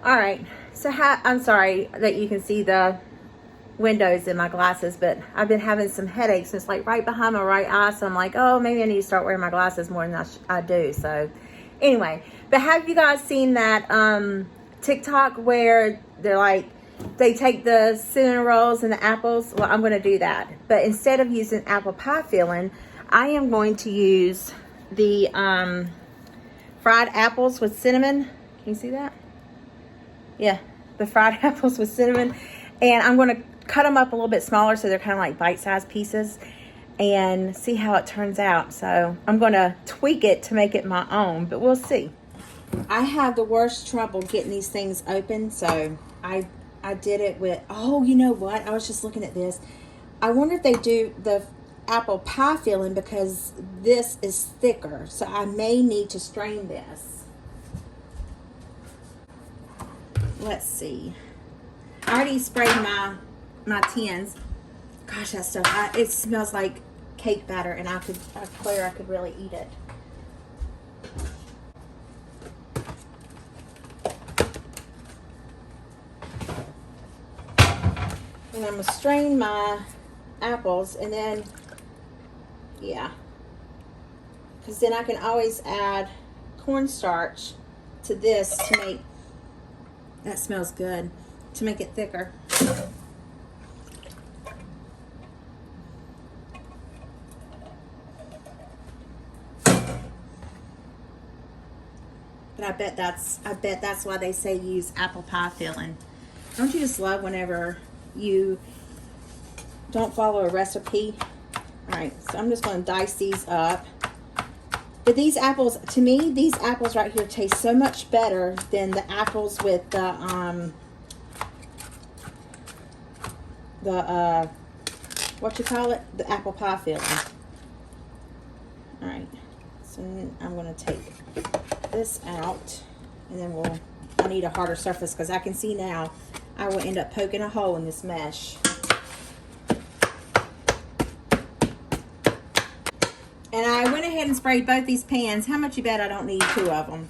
All right, so I'm sorry that you can see the windows in my glasses, but I've been having some headaches. It's like right behind my right eye, so I'm like, oh, maybe I need to start wearing my glasses more than I do. So anyway, but have you guys seen that TikTok where they're like, they take the cinnamon rolls and the apples? Well, I'm going to do that, but instead of using apple pie filling, I am going to use the fried apples with cinnamon. Can you see that? Yeah, the fried apples with cinnamon. And I'm going to cut them up a little bit smaller so they're kind of like bite-sized pieces, and see how it turns out. So I'm going to tweak it to make it my own, but we'll see. I have the worst trouble getting these things open, so I did it with, oh, you know what? I was just looking at this. I wonder if they do the apple pie filling because this is thicker, so I may need to strain this. Let's see. I already sprayed my tins. Gosh, that stuff, it smells like cake batter, and I swear I could really eat it. And I'm going to strain my apples, and then, yeah, because then I can always add cornstarch to this to make, that smells good, to make it thicker. But I bet that's why they say use apple pie filling. Don't you just love whenever you don't follow a recipe? All right, so I'm just going to dice these up. But these apples, to me, these apples right here taste so much better than the apples with the what you call it, the apple pie filling. All right, so I'm going to take this out, and then I need a harder surface because I can see now I will end up poking a hole in this mesh. And I went ahead and sprayed both these pans. How much you bet I don't need 2 of them?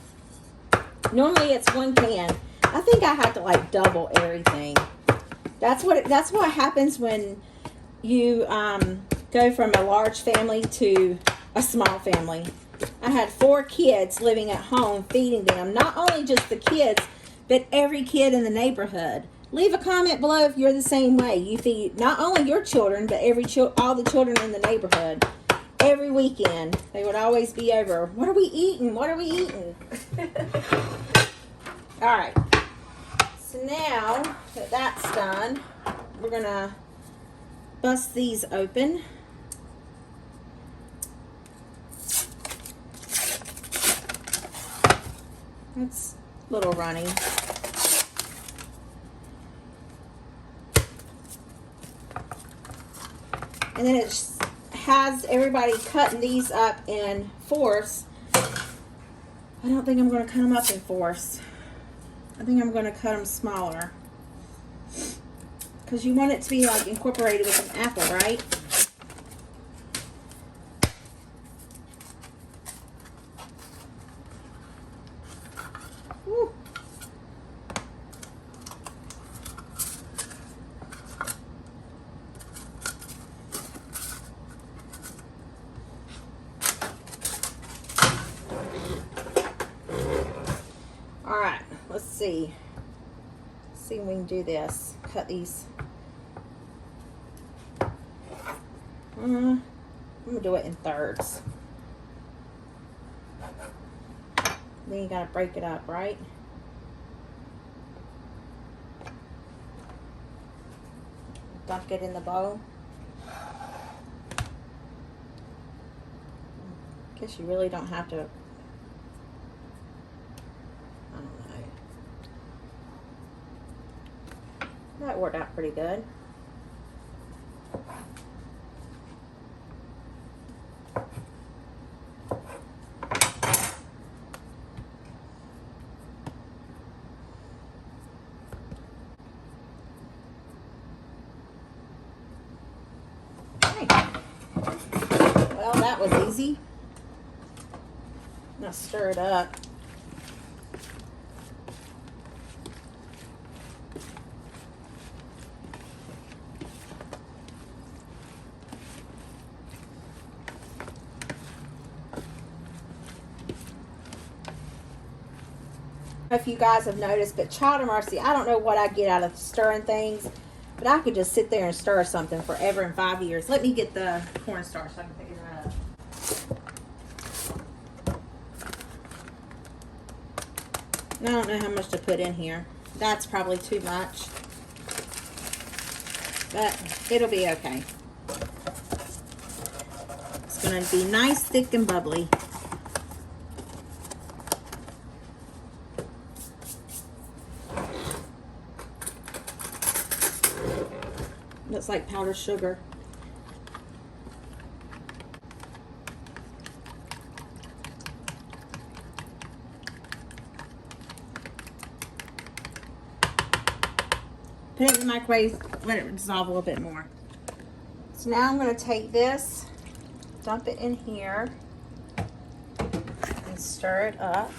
Normally it's 1 can. I think I have to like double everything. That's what happens when you go from a large family to a small family. I had 4 kids living at home, feeding them. Not only just the kids, but every kid in the neighborhood. Leave a comment below if you're the same way. You feed not only your children, but all the children in the neighborhood. Every weekend, they would always be over. What are we eating? What are we eating? All right. So now that that's done, we're going to bust these open. It's a little runny. And then it has everybody cutting these up in fourths. I don't think I'm going to cut them up in fourths. I think I'm going to cut them smaller. Because you want it to be like incorporated with an apple, right? Woo. All right, let's see. See if we can do this. Cut these. I'm gonna do it in thirds. Then you gotta break it up, right? Dunk it in the bowl. Guess you really don't have to. I don't know. That worked out pretty good. Well, that was easy. I'm gonna stir it up. If you guys have noticed, but child of mercy, I don't know what I get out of stirring things, but I could just sit there and stir something forever in 5 years. Let me get the cornstarch so I can figure that out. I don't know how much to put in here. That's probably too much, but it'll be okay. It's going to be nice, thick, and bubbly. Looks like powdered sugar. Put it in the microwave, let it dissolve a little bit more. So now I'm going to take this, dump it in here, and stir it up.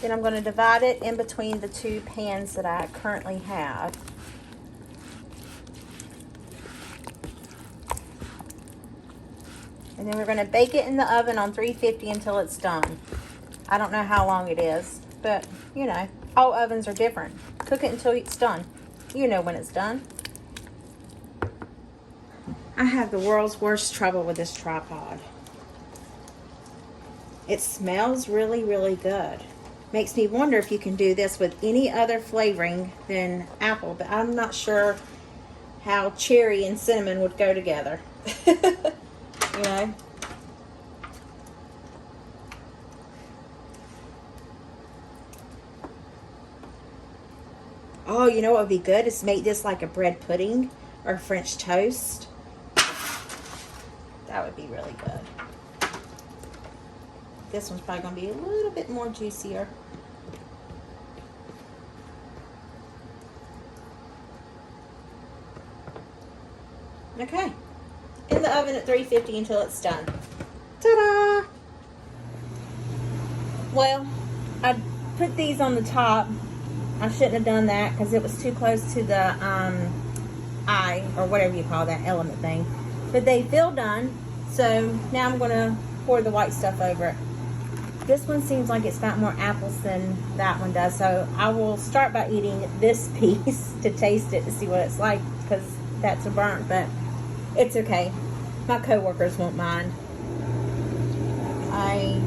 Then I'm going to divide it in between the two pans that I currently have. And then we're going to bake it in the oven on 350 until it's done. I don't know how long it is, but you know, all ovens are different. Cook it until it's done. You know when it's done. I have the world's worst trouble with this tripod. It smells really, really good. Makes me wonder if you can do this with any other flavoring than apple, but I'm not sure how cherry and cinnamon would go together. You know? Oh, you know what would be good is make this like a bread pudding or French toast. That would be really good. This one's probably going to be a little bit more juicier. Okay. In the oven at 350 until it's done. Ta-da! Well, I put these on the top. I shouldn't have done that because it was too close to the eye, or whatever you call that element thing. But they feel done. So now I'm going to pour the white stuff over it. This one seems like it's got more apples than that one does. So I will start by eating this piece to taste it to see what it's like, because that's a burnt, but it's okay. My coworkers won't mind. I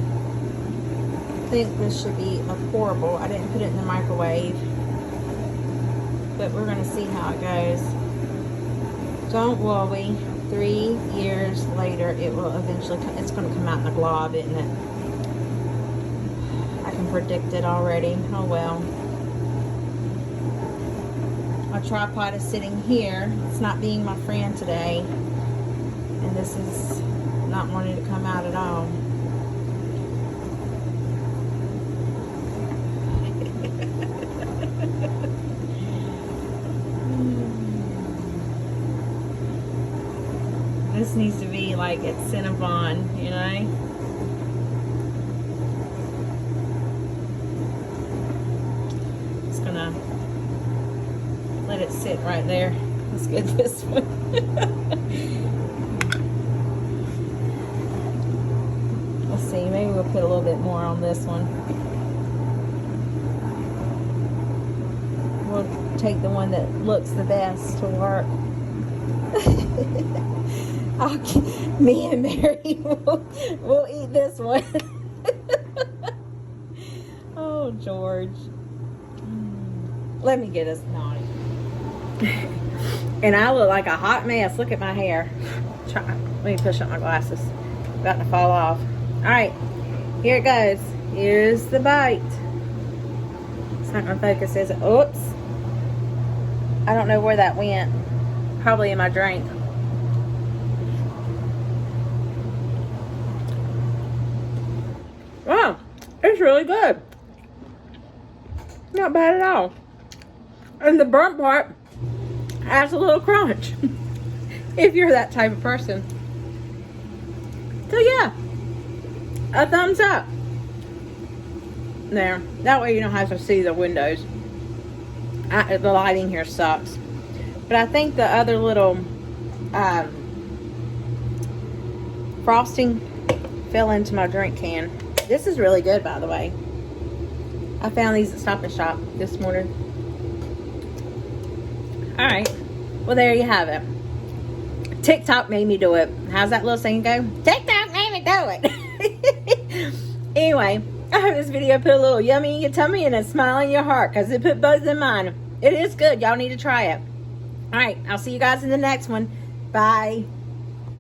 think this should be horrible. I didn't put it in the microwave, but we're going to see how it goes. Don't worry. 3 years later, it will eventually come. It's going to come out in a glob, isn't it? I can predict it already. Oh well. My tripod is sitting here. It's not being my friend today, and this is not wanting to come out at all. This needs to be like at Cinnabon, you know? Just gonna let it sit right there. Let's get this one. Let's see, maybe we'll put a little bit more on this one. We'll take the one that looks the best to work. Me and Mary will eat this one. Oh, George. Let me get us naughty. And I look like a hot mess. Look at my hair. Let me push up my glasses. About to fall off. Alright, here it goes. Here's the bite. It's not going to focus, is it? Oops. I don't know where that went. Probably in my drink. Wow, it's really good. Not bad at all. And the burnt part adds a little crunch. If you're that type of person. So yeah, a thumbs up. There. That way you don't have to see the windows. The lighting here sucks. But I think the other little frosting fell into my drink can. This is really good, by the way. I found these at Stop and Shop this morning. All right. Well, there you have it. TikTok made me do it. How's that little saying go? TikTok made me do it. Anyway, I hope this video put a little yummy in your tummy and a smile in your heart, because it put both in mine. It is good. Y'all need to try it. All right. I'll see you guys in the next one. Bye.